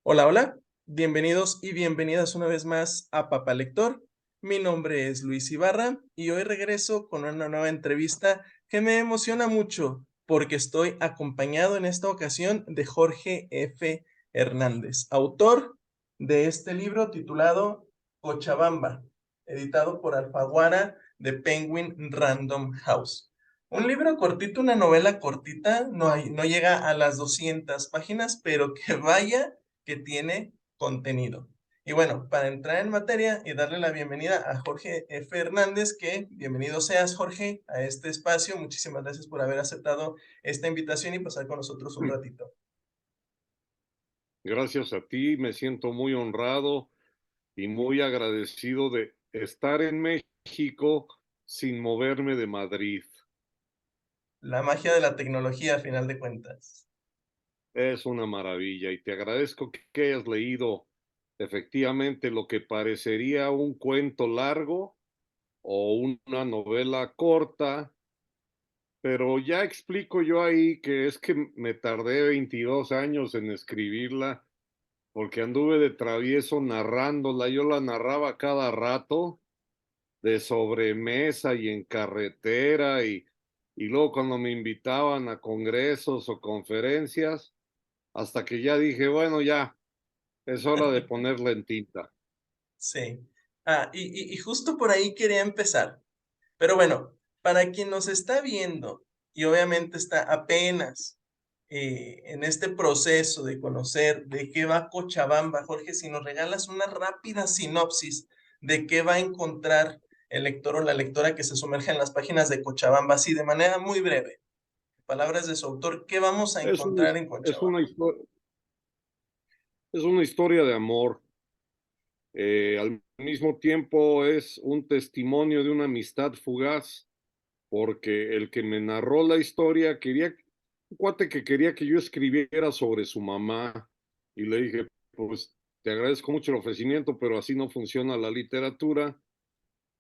Hola, hola, bienvenidos y bienvenidas una vez más a Papá Lector. Mi nombre es Luis Ibarra y hoy regreso con una nueva entrevista que me emociona mucho porque estoy acompañado en esta ocasión de Jorge F. Hernández, autor de este libro titulado Cochabamba, editado por Alfaguara de Penguin Random House. Un libro cortito, una novela cortita, no llega a las 200 páginas, pero que vaya que tiene contenido. Y bueno, para entrar en materia y darle la bienvenida a Jorge F. Hernández, que bienvenido seas, Jorge, a este espacio. Muchísimas gracias por haber aceptado esta invitación y pasar con nosotros un ratito. Gracias a ti, me siento muy honrado y muy agradecido de estar en México sin moverme de Madrid. La magia de la tecnología, a final de cuentas. Es una maravilla y te agradezco que hayas leído efectivamente lo que parecería un cuento largo o una novela corta, pero ya explico yo ahí que es que me tardé 22 años en escribirla porque anduve de travieso narrándola, yo la narraba cada rato de sobremesa y en carretera y luego cuando me invitaban a congresos o conferencias, hasta que ya dije, bueno, ya es hora de ponerla en tinta. Sí. Y justo por ahí quería empezar. Pero bueno, para quien nos está viendo y obviamente está apenas en este proceso de conocer de qué va Cochabamba, Jorge, si nos regalas una rápida sinopsis de qué va a encontrar el lector o la lectora que se sumerja en las páginas de Cochabamba, así de manera muy breve, palabras de su autor, ¿qué vamos a Es una, encontrar en es Cochabamba? una, es una historia de amor. Al mismo tiempo es un testimonio de una amistad fugaz, porque el que me narró la historia quería, un cuate que quería que yo escribiera sobre su mamá, y le dije, pues te agradezco mucho el ofrecimiento, pero así no funciona la literatura.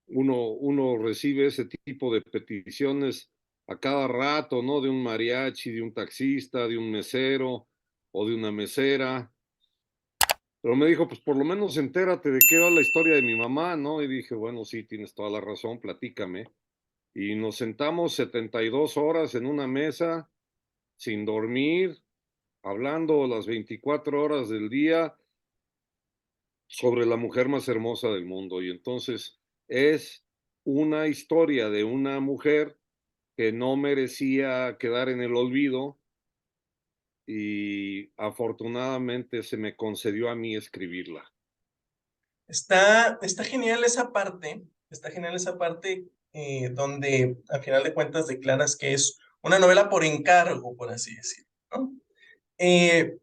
Uno recibe ese tipo de peticiones a cada rato, ¿no? De un mariachi, de un taxista, de un mesero o de una mesera. Pero me dijo, pues por lo menos entérate de qué va la historia de mi mamá, ¿no? Y dije, bueno, sí, tienes toda la razón, platícame. Y nos sentamos 72 horas en una mesa, sin dormir, hablando las 24 horas del día sobre la mujer más hermosa del mundo. Y entonces es una historia de una mujer que no merecía quedar en el olvido y afortunadamente se me concedió a mí escribirla. Está genial esa parte, está genial esa parte donde a final de cuentas declaras que es una novela por encargo, por así decirlo, ¿no? Eh,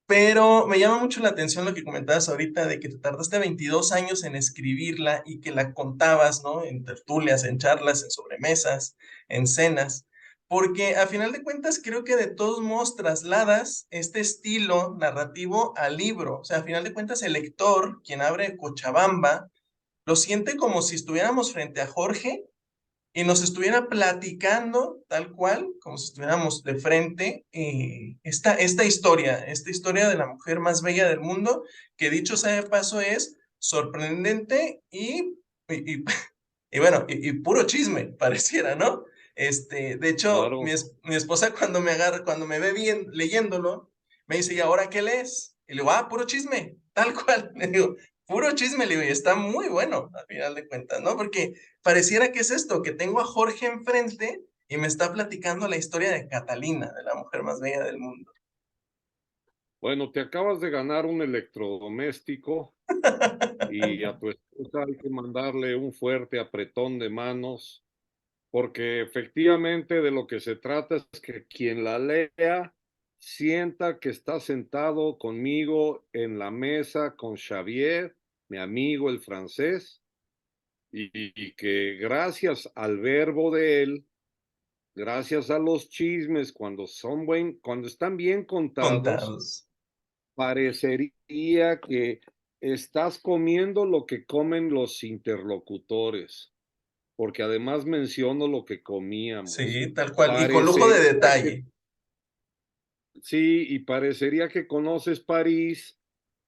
pero me llama mucho la atención lo que comentabas ahorita de que te tardaste 22 años en escribirla y que la contabas, ¿no? En tertulias, en charlas, en sobremesas, en cenas, porque a final de cuentas creo que de todos modos trasladas este estilo narrativo al libro. O sea, a final de cuentas el lector, quien abre Cochabamba, lo siente como si estuviéramos frente a Jorge y nos estuviera platicando tal cual, como si estuviéramos de frente, esta historia de la mujer más bella del mundo, que dicho sea de paso es sorprendente y, y bueno, y puro chisme, pareciera, ¿no? De hecho, Claro. mi esposa cuando me ve bien leyéndolo, me dice, ¿y ahora qué lees? Y le digo, puro chisme, tal cual. Le digo, puro chisme, le digo, y está muy bueno, al final de cuentas, ¿no? Porque pareciera que es esto, que tengo a Jorge enfrente y me está platicando la historia de Catalina, de la mujer más bella del mundo. Bueno, te acabas de ganar un electrodoméstico y a tu esposa hay que mandarle un fuerte apretón de manos, porque efectivamente de lo que se trata es que quien la lea sienta que está sentado conmigo en la mesa con Xavier, mi amigo el francés, y que gracias al verbo de él, gracias a los chismes, cuando están bien contados, Contados. parecería que estás comiendo lo que comen los interlocutores. porque además menciono lo que comíamos. Sí, tal cual, y con lujo de Parecería que detalle. sí, y parecería que conoces París,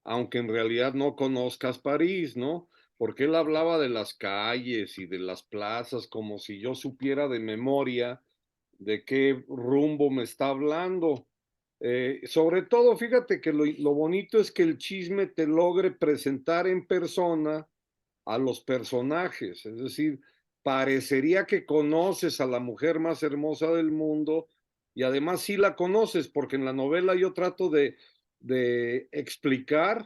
aunque en realidad no conozcas París, ¿no? Porque él hablaba de las calles y de las plazas como si yo supiera de memoria de qué rumbo me está hablando. Sobre todo, fíjate que lo bonito es que el chisme te logre presentar en persona a los personajes, es decir, parecería que conoces a la mujer más hermosa del mundo y además sí la conoces, porque en la novela yo trato de explicar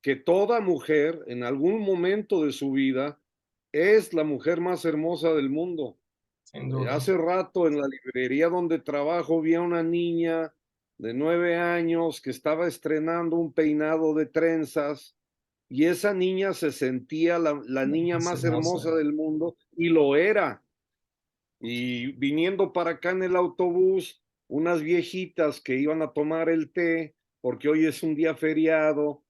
que toda mujer en algún momento de su vida es la mujer más hermosa del mundo. Sin duda. Hace rato en la librería donde trabajo vi a una niña de 9 años que estaba estrenando un peinado de trenzas y esa niña se sentía la niña Es más hermosa. hermosa del mundo y lo era. Y viniendo para acá en el autobús, unas viejitas que iban a tomar el té, porque hoy es un día feriado,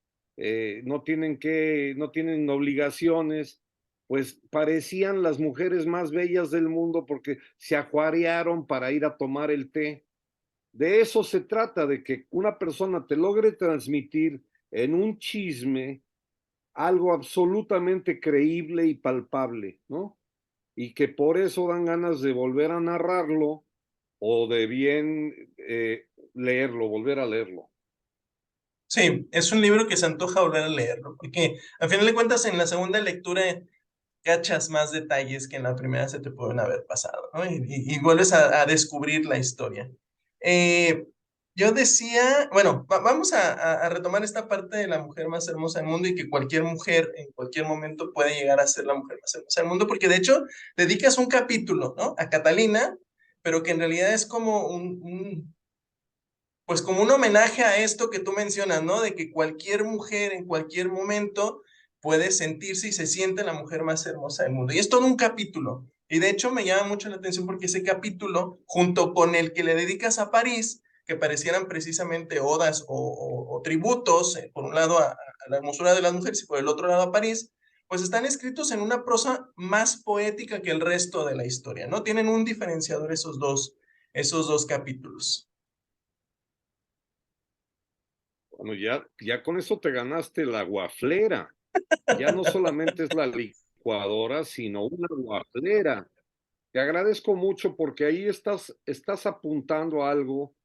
no tienen obligaciones, pues parecían las mujeres más bellas del mundo porque se ajuarearon para ir a tomar el té. De eso se trata, de que una persona te logre transmitir en un chisme algo absolutamente creíble y palpable, ¿no? Y que por eso dan ganas de volver a narrarlo o de bien leerlo, volver a leerlo. Sí, es un libro que se antoja volver a leerlo, porque al final de cuentas en la segunda lectura cachas más detalles que en la primera se te pueden haber pasado, ¿no? Y vuelves a descubrir la historia. Eh, yo decía, bueno, vamos a retomar esta parte de la mujer más hermosa del mundo y que cualquier mujer en cualquier momento puede llegar a ser la mujer más hermosa del mundo, porque de hecho dedicas un capítulo, ¿no? A Catalina, pero que en realidad es como pues como un homenaje a esto que tú mencionas, ¿no? De que cualquier mujer en cualquier momento puede sentirse y se siente la mujer más hermosa del mundo. Y es todo un capítulo. Y de hecho me llama mucho la atención porque ese capítulo, junto con el que le dedicas a París, que parecieran precisamente odas o tributos, por un lado a la hermosura de las mujeres y por el otro lado a París, pues están escritos en una prosa más poética que el resto de la historia, ¿no? Tienen un diferenciador esos dos capítulos. Bueno, ya con eso te ganaste la guaflera. Ya no solamente es la licuadora, sino una guaflera. Te agradezco mucho porque ahí estás apuntando a algo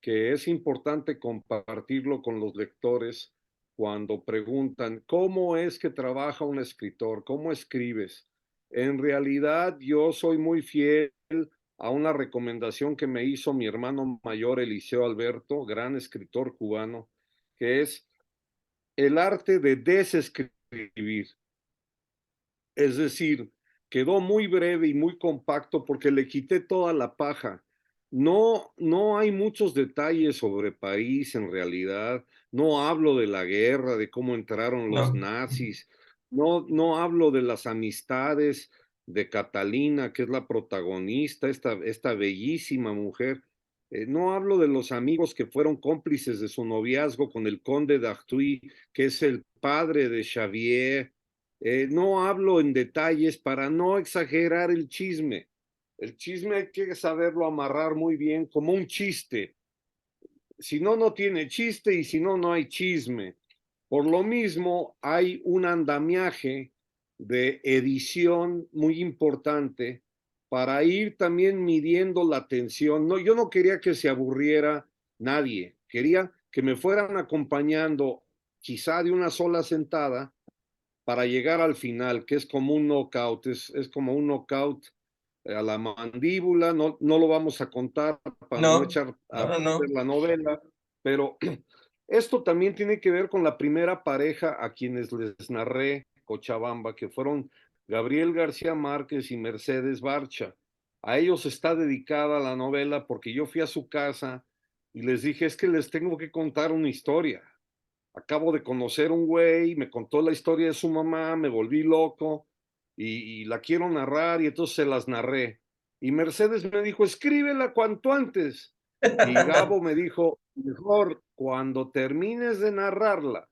que es importante compartirlo con los lectores cuando preguntan, ¿cómo es que trabaja un escritor? ¿Cómo escribes? En realidad, yo soy muy fiel a una recomendación que me hizo mi hermano mayor, Eliseo Alberto, gran escritor cubano, que es el arte de desescribir. Es decir, quedó muy breve y muy compacto porque le quité toda la paja. No hay muchos detalles sobre París en realidad. No hablo de la guerra, de cómo entraron los No. nazis. No hablo de las amistades de Catalina, que es la protagonista, esta bellísima mujer. No hablo de los amigos que fueron cómplices de su noviazgo con el conde d'Artois, que es el padre de Xavier. No hablo en detalles para no exagerar el chisme. El chisme hay que saberlo amarrar muy bien como un chiste. Si no, no tiene chiste y si no, no hay chisme. Por lo mismo, hay un andamiaje de edición muy importante para ir también midiendo la atención. No, yo no quería que se aburriera nadie. Quería que me fueran acompañando quizá de una sola sentada para llegar al final, que es como un knockout, es como un knockout a la mandíbula, no lo vamos a contar para no No, echar no, a no, perder no. la novela, pero esto también tiene que ver con la primera pareja a quienes les narré Cochabamba, que fueron Gabriel García Márquez y Mercedes Barcha. A ellos está dedicada la novela porque yo fui a su casa y les dije, es que les tengo que contar una historia. Acabo de conocer un güey, me contó la historia de su mamá, me volví loco y la quiero narrar y entonces se las narré. Y Mercedes me dijo, escríbela cuanto antes. Y Gabo me dijo, mejor cuando termines de narrarla,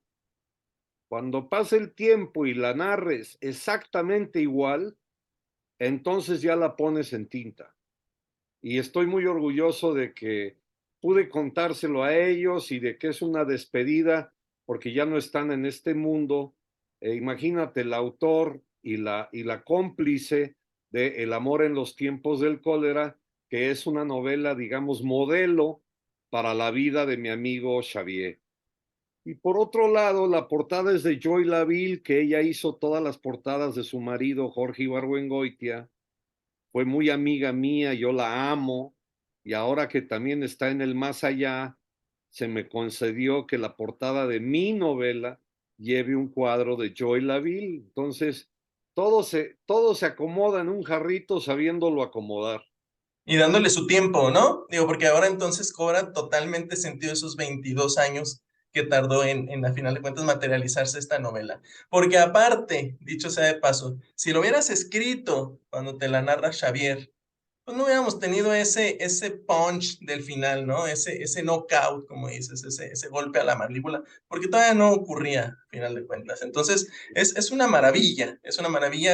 cuando pase el tiempo y la narres exactamente igual, entonces ya la pones en tinta. Y estoy muy orgulloso de que pude contárselo a ellos y de que es una despedida porque ya no están en este mundo. Imagínate el autor y la cómplice de El amor en los tiempos del cólera, que es una novela, digamos, modelo para la vida de mi amigo Xavier. Y por otro lado, la portada es de Joy Laville, que ella hizo todas las portadas de su marido, Jorge Ibargüengoitia. Fue muy amiga mía, yo la amo, y ahora que también está en el más allá, se me concedió que la portada de mi novela lleve un cuadro de Joy Laville. Entonces, todo se acomoda en un jarrito sabiéndolo acomodar. Y dándole su tiempo, ¿no? Digo, porque ahora entonces cobra totalmente sentido esos 22 años que tardó a final de cuentas, materializarse esta novela. Porque aparte, dicho sea de paso, si lo hubieras escrito cuando te la narra Xavier, pues no hubiéramos tenido ese punch del final, ¿no? Ese knockout, como dices, ese golpe a la mandíbula, porque todavía no ocurría, a final de cuentas. Entonces, es una maravilla,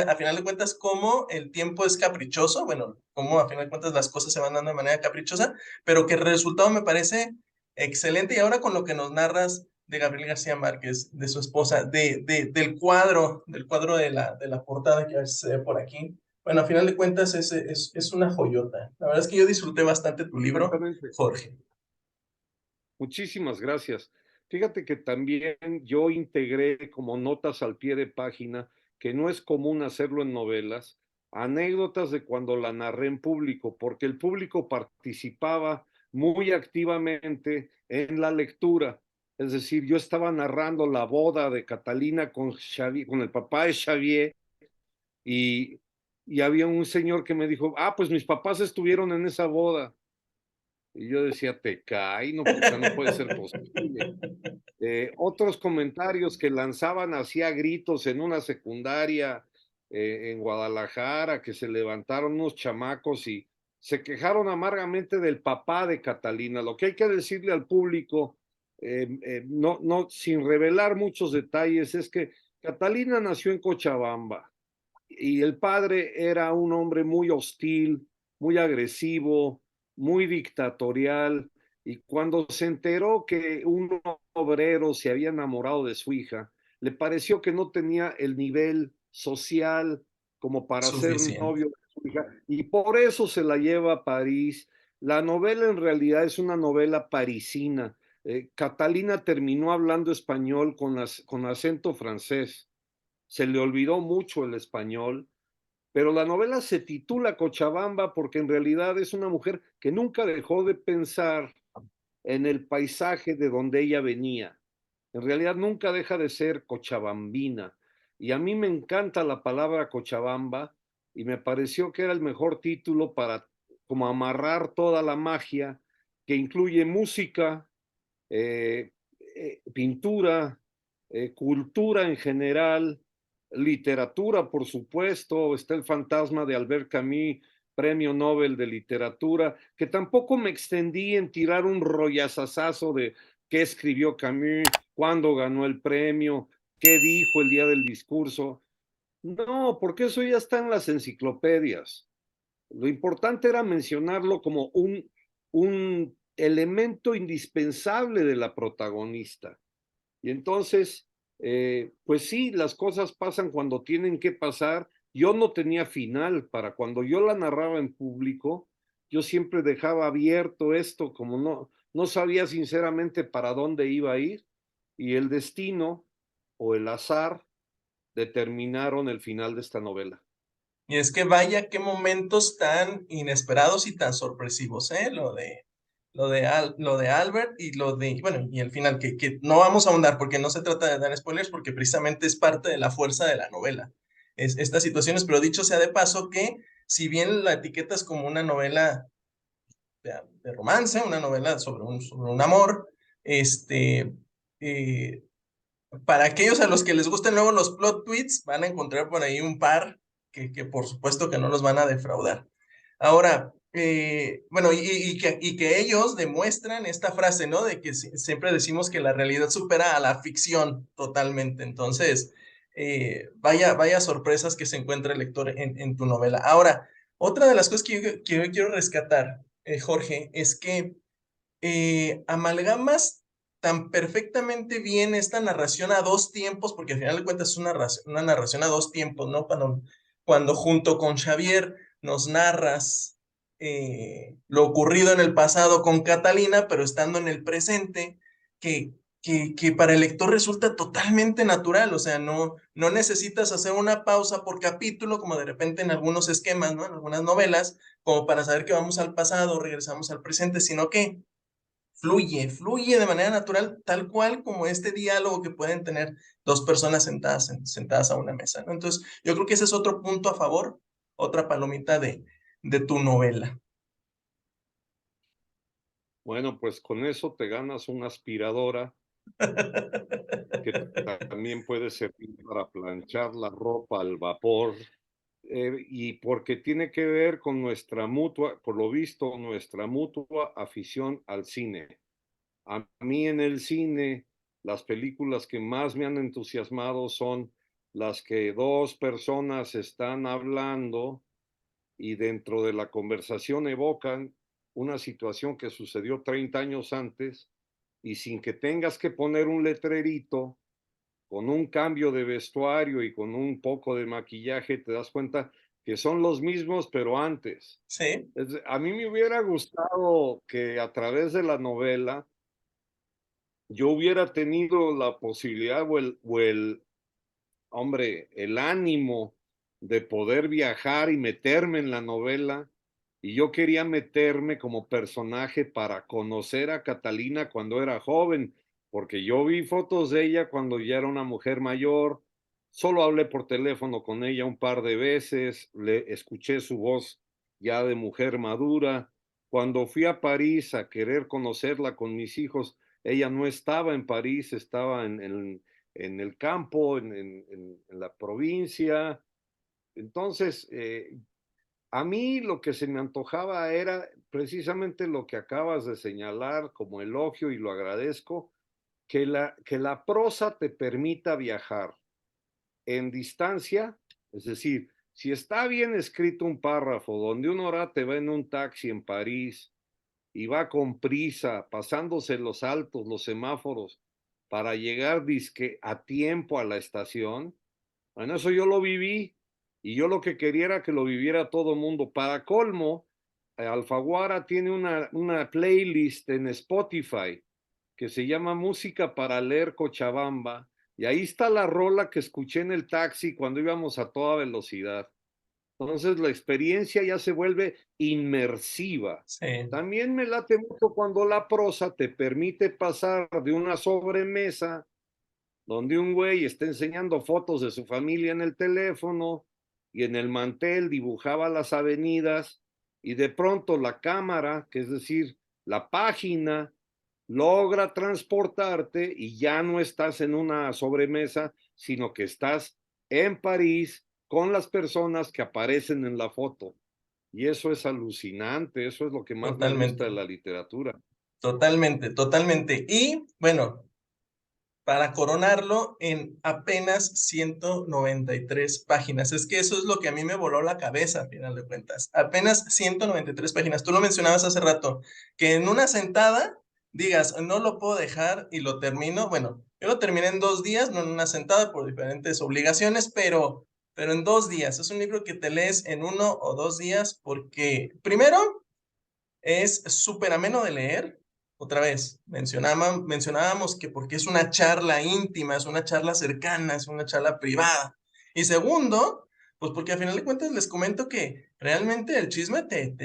a final de cuentas, cómo el tiempo es caprichoso, bueno, cómo a final de cuentas las cosas se van dando de manera caprichosa, pero que el resultado me parece excelente. Y ahora con lo que nos narras de Gabriel García Márquez, de su esposa, del cuadro de la portada que se ve por aquí, bueno, a final de cuentas es una joyota. La verdad es que yo disfruté bastante tu libro, Exactamente. Jorge. Muchísimas gracias. Fíjate que también yo integré como notas al pie de página, que no es común hacerlo en novelas, anécdotas de cuando la narré en público, porque el público participaba muy activamente en la lectura. Es decir, yo estaba narrando la boda de Catalina con Xavier, con el papá de Xavier, y, y había un señor que me dijo, ah, pues mis papás estuvieron en esa boda. Y yo decía, te cae, no, o sea, no puede ser posible. Otros comentarios que lanzaban hacía gritos en una secundaria en Guadalajara, que se levantaron unos chamacos y se quejaron amargamente del papá de Catalina. Lo que hay que decirle al público, no, sin revelar muchos detalles, es que Catalina nació en Cochabamba y el padre era un hombre muy hostil, muy agresivo, muy dictatorial, y cuando se enteró que un obrero se había enamorado de su hija, le pareció que no tenía el nivel social como para ser Suficiente. novio de su hija, y por eso se la lleva a París. La novela en realidad es una novela parisina. Catalina terminó hablando español con acento francés, se le olvidó mucho el español, pero la novela se titula Cochabamba porque en realidad es una mujer que nunca dejó de pensar en el paisaje de donde ella venía. En realidad nunca deja de ser cochabambina. Y a mí me encanta la palabra Cochabamba y me pareció que era el mejor título para como amarrar toda la magia que incluye música, eh, pintura, cultura en general, literatura, por supuesto. Está el fantasma de Albert Camus, premio Nobel de literatura, que tampoco me extendí en tirar un rollazazazo de qué escribió Camus, cuándo ganó el premio, qué dijo el día del discurso. No, porque eso ya está en las enciclopedias. Lo importante era mencionarlo como un elemento indispensable de la protagonista. Y entonces, pues sí, las cosas pasan cuando tienen que pasar. Yo no tenía final para cuando yo la narraba en público, yo siempre dejaba abierto esto, como no sabía sinceramente para dónde iba a ir, y el destino o el azar determinaron el final de esta novela. Y es que vaya qué momentos tan inesperados y tan sorpresivos, ¿eh? Lo de Albert y bueno, y el final, que no vamos a ahondar porque no se trata de dar spoilers, porque precisamente es parte de la fuerza de la novela. Estas situaciones, pero dicho sea de paso que si bien la etiquetas como una novela de romance, una novela sobre un amor, este, eh, para aquellos a los que les gusten luego los plot tweets, van a encontrar por ahí un par que por supuesto que no los van a defraudar. Ahora, bueno, y que ellos demuestran esta frase, ¿no? De que siempre decimos que la realidad supera a la ficción totalmente. Entonces, vaya sorpresas que se encuentra el lector en tu novela. Ahora, otra de las cosas que yo quiero rescatar, Jorge, es que amalgamas tan perfectamente bien esta narración a dos tiempos, porque al final de cuentas es una narración a dos tiempos, ¿no? Cuando junto con Xavier nos narras lo ocurrido en el pasado con Catalina, pero estando en el presente, que, que para el lector resulta totalmente natural, o sea, no necesitas hacer una pausa por capítulo, como de repente en algunos esquemas, ¿no? En algunas novelas, como para saber que vamos al pasado, regresamos al presente, sino que fluye de manera natural, tal cual como este diálogo que pueden tener dos personas sentadas a una mesa, ¿no? Entonces, yo creo que ese es otro punto a favor, otra palomita de tu novela. Bueno, pues con eso te ganas una aspiradora que también puede servir para planchar la ropa al vapor, y porque tiene que ver con nuestra mutua, por lo visto, nuestra mutua afición al cine. A mí en el cine, las películas que más me han entusiasmado son las que dos personas están hablando y dentro de la conversación evocan una situación que sucedió 30 años antes y sin que tengas que poner un letrerito, con un cambio de vestuario y con un poco de maquillaje, te das cuenta que son los mismos, pero antes. Sí, A mí me hubiera gustado que a través de la novela yo hubiera tenido la posibilidad hombre, el ánimo de poder viajar y meterme en la novela. Y yo quería meterme como personaje para conocer a Catalina cuando era joven, porque yo vi fotos de ella cuando ya era una mujer mayor, solo hablé por teléfono con ella un par de veces, le escuché su voz ya de mujer madura. Cuando fui a París a querer conocerla con mis hijos, ella no estaba en París, estaba en el campo, en la provincia. Entonces, a mí lo que se me antojaba era precisamente lo que acabas de señalar como elogio y lo agradezco, que la prosa te permita viajar en distancia, es decir, si está bien escrito un párrafo donde una hora te va en un taxi en París y va con prisa, pasándose los altos, los semáforos, para llegar disque a tiempo a la estación, bueno, eso yo lo viví y yo lo que quería era que lo viviera todo el mundo. Para colmo, Alfaguara tiene una playlist en Spotify que se llama Música para leer Cochabamba y ahí está la rola que escuché en el taxi cuando íbamos a toda velocidad. Entonces la experiencia ya se vuelve inmersiva. sí, También me late mucho cuando la prosa te permite pasar de una sobremesa donde un güey está enseñando fotos de su familia en el teléfono y en el mantel dibujaba las avenidas y de pronto la cámara, que es decir, la página, logra transportarte y ya no estás en una sobremesa, sino que estás en París con las personas que aparecen en la foto. Y eso es alucinante, eso es lo que más me gusta de totalmente, la literatura. totalmente. Y bueno, para coronarlo en apenas 193 páginas. Es que eso es lo que a mí me voló la cabeza, a final de cuentas. Apenas 193 páginas. Tú lo mencionabas hace rato, que en una sentada digas, no lo puedo dejar y lo termino. Bueno, yo lo terminé en 2 días, no en una sentada por diferentes obligaciones, pero en 2 días. Es un libro que te lees en 1 o 2 días porque, primero, es súper ameno de leer. Otra vez, mencionábamos que porque es una charla íntima, es una charla cercana, es una charla privada. Y segundo, pues porque al final de cuentas les comento que realmente el chisme te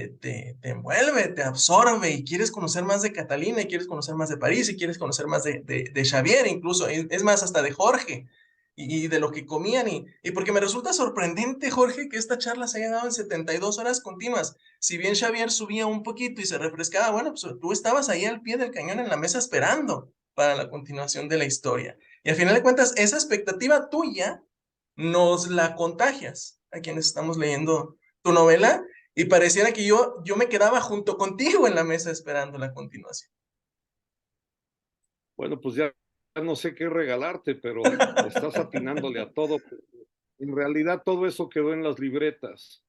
envuelve, te absorbe y quieres conocer más de Catalina y quieres conocer más de París y quieres conocer más de Xavier incluso, es más hasta de Jorge y de lo que comían y porque me resulta sorprendente, Jorge, que esta charla se haya dado en 72 horas continuas. Si bien Xavier subía un poquito y se refrescaba, bueno, pues tú estabas ahí al pie del cañón en la mesa esperando para la continuación de la historia. Y al final de cuentas, esa expectativa tuya nos la contagias a quienes estamos leyendo tu novela y pareciera que yo me quedaba junto contigo en la mesa esperando la continuación. Bueno, pues ya no sé qué regalarte, pero estás atinándole a todo. En realidad todo eso quedó en las libretas.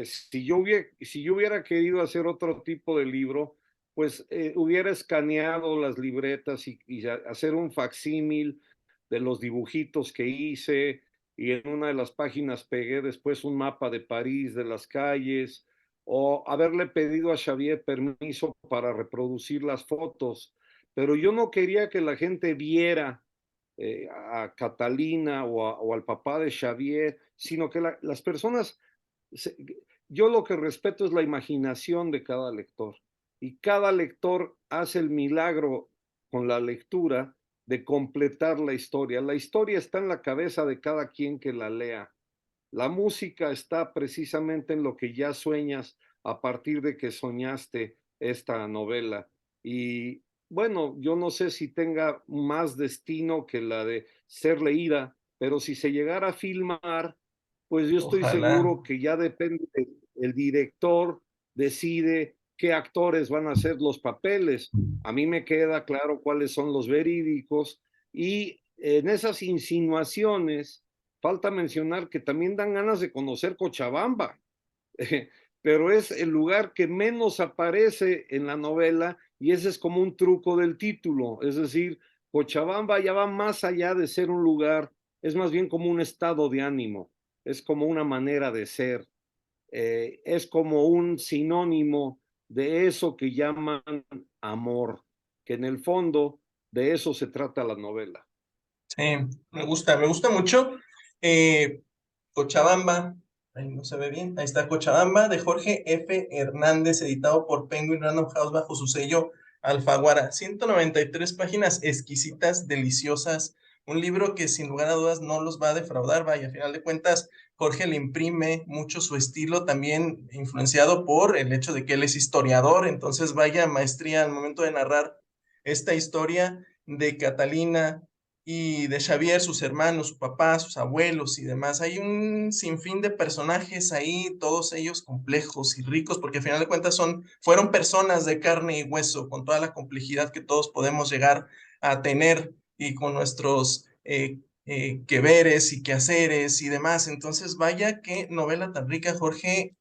Si yo hubiera querido hacer otro tipo de libro, pues hubiera escaneado las libretas y hacer un facsímil de los dibujitos que hice, y en una de las páginas pegué después un mapa de París, de las calles, o haberle pedido a Xavier permiso para reproducir las fotos, pero yo no quería que la gente viera a Catalina o al papá de Xavier, sino que las personas, se, yo lo que respeto es la imaginación de cada lector, y cada lector hace el milagro con la lectura de completar la historia. La historia está en la cabeza de cada quien que la lea. La música está precisamente en lo que ya sueñas a partir de que soñaste esta novela. Y bueno, yo no sé si tenga más destino que la de ser leída, pero si se llegara a filmar, pues yo estoy Ojalá, seguro que ya depende, el director decide qué actores van a hacer los papeles. A mí me queda claro cuáles son los verídicos, y en esas insinuaciones falta mencionar que también dan ganas de conocer Cochabamba, pero es el lugar que menos aparece en la novela, y ese es como un truco del título. Es decir, Cochabamba ya va más allá de ser un lugar, es más bien como un estado de ánimo, es como una manera de ser, es como un sinónimo de eso que llaman amor, que en el fondo de eso se trata la novela. sí, me gusta mucho. Cochabamba, ahí no se ve bien, ahí está Cochabamba, de Jorge F. Hernández, editado por Penguin Random House bajo su sello Alfaguara. 193 páginas exquisitas, deliciosas, un libro que sin lugar a dudas no los va a defraudar, vaya, a final de cuentas, Jorge le imprime mucho su estilo, también influenciado por el hecho de que él es historiador, entonces vaya maestría al momento de narrar esta historia de Catalina y de Xavier, sus hermanos, su papá, sus abuelos y demás. Hay un sinfín de personajes ahí, todos ellos complejos y ricos, porque al final de cuentas fueron personas de carne y hueso, con toda la complejidad que todos podemos llegar a tener y con nuestros que veres y quehaceres y demás. Entonces, vaya qué novela tan rica, Jorge,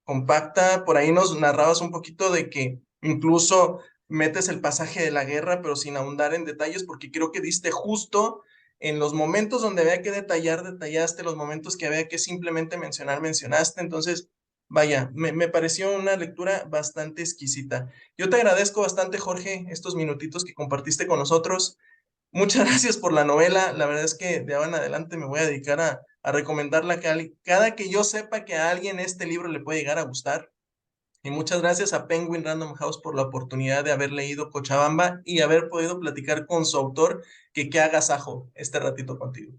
compacta. Por ahí nos narrabas un poquito de que incluso metes el pasaje de la guerra, pero sin ahondar en detalles, porque creo que diste justo en los momentos donde había que detallar, detallaste, los momentos que había que simplemente mencionar, mencionaste. Entonces, vaya, me pareció una lectura bastante exquisita. Yo te agradezco bastante, Jorge, estos minutitos que compartiste con nosotros. Muchas gracias por la novela. La verdad es que de ahora en adelante me voy a dedicar a recomendarla cada que yo sepa que a alguien este libro le puede llegar a gustar. Y muchas gracias a Penguin Random House por la oportunidad de haber leído Cochabamba y haber podido platicar con su autor, que qué agasajo este ratito contigo.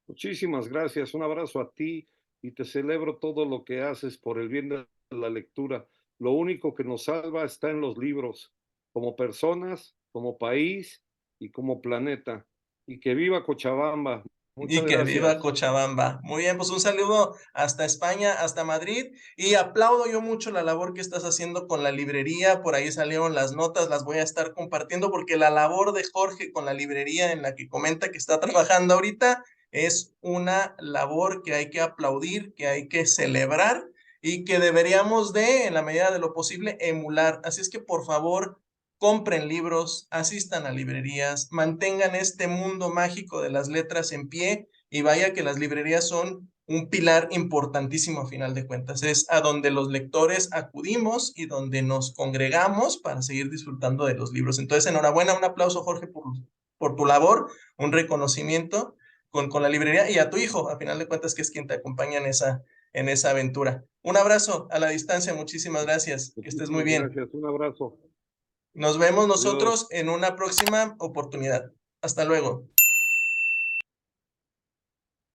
Muchísimas gracias, un abrazo a ti, y te celebro todo lo que haces por el bien de la lectura. Lo único que nos salva está en los libros, como personas, como país y como planeta. Y que viva Cochabamba. Muchas Y que viva gracias. Cochabamba. Muy bien, pues un saludo hasta España, hasta Madrid. Y aplaudo yo mucho la labor que estás haciendo con la librería. Por ahí salieron las notas, las voy a estar compartiendo porque la labor de Jorge con la librería en la que comenta que está trabajando ahorita es una labor que hay que aplaudir, que hay que celebrar y que deberíamos de, en la medida de lo posible, emular. Así es que por favor, compren libros, asistan a librerías, mantengan este mundo mágico de las letras en pie, y vaya que las librerías son un pilar importantísimo a final de cuentas. Es a donde los lectores acudimos y donde nos congregamos para seguir disfrutando de los libros. Entonces, enhorabuena, un aplauso, Jorge, por tu labor, un reconocimiento con la librería y a tu hijo, a final de cuentas, que es quien te acompaña en esa aventura. Un abrazo a la distancia, muchísimas gracias, que estés muy Muchísimas bien. gracias, un abrazo. Nos vemos Adiós. nosotros en una próxima oportunidad. Hasta luego.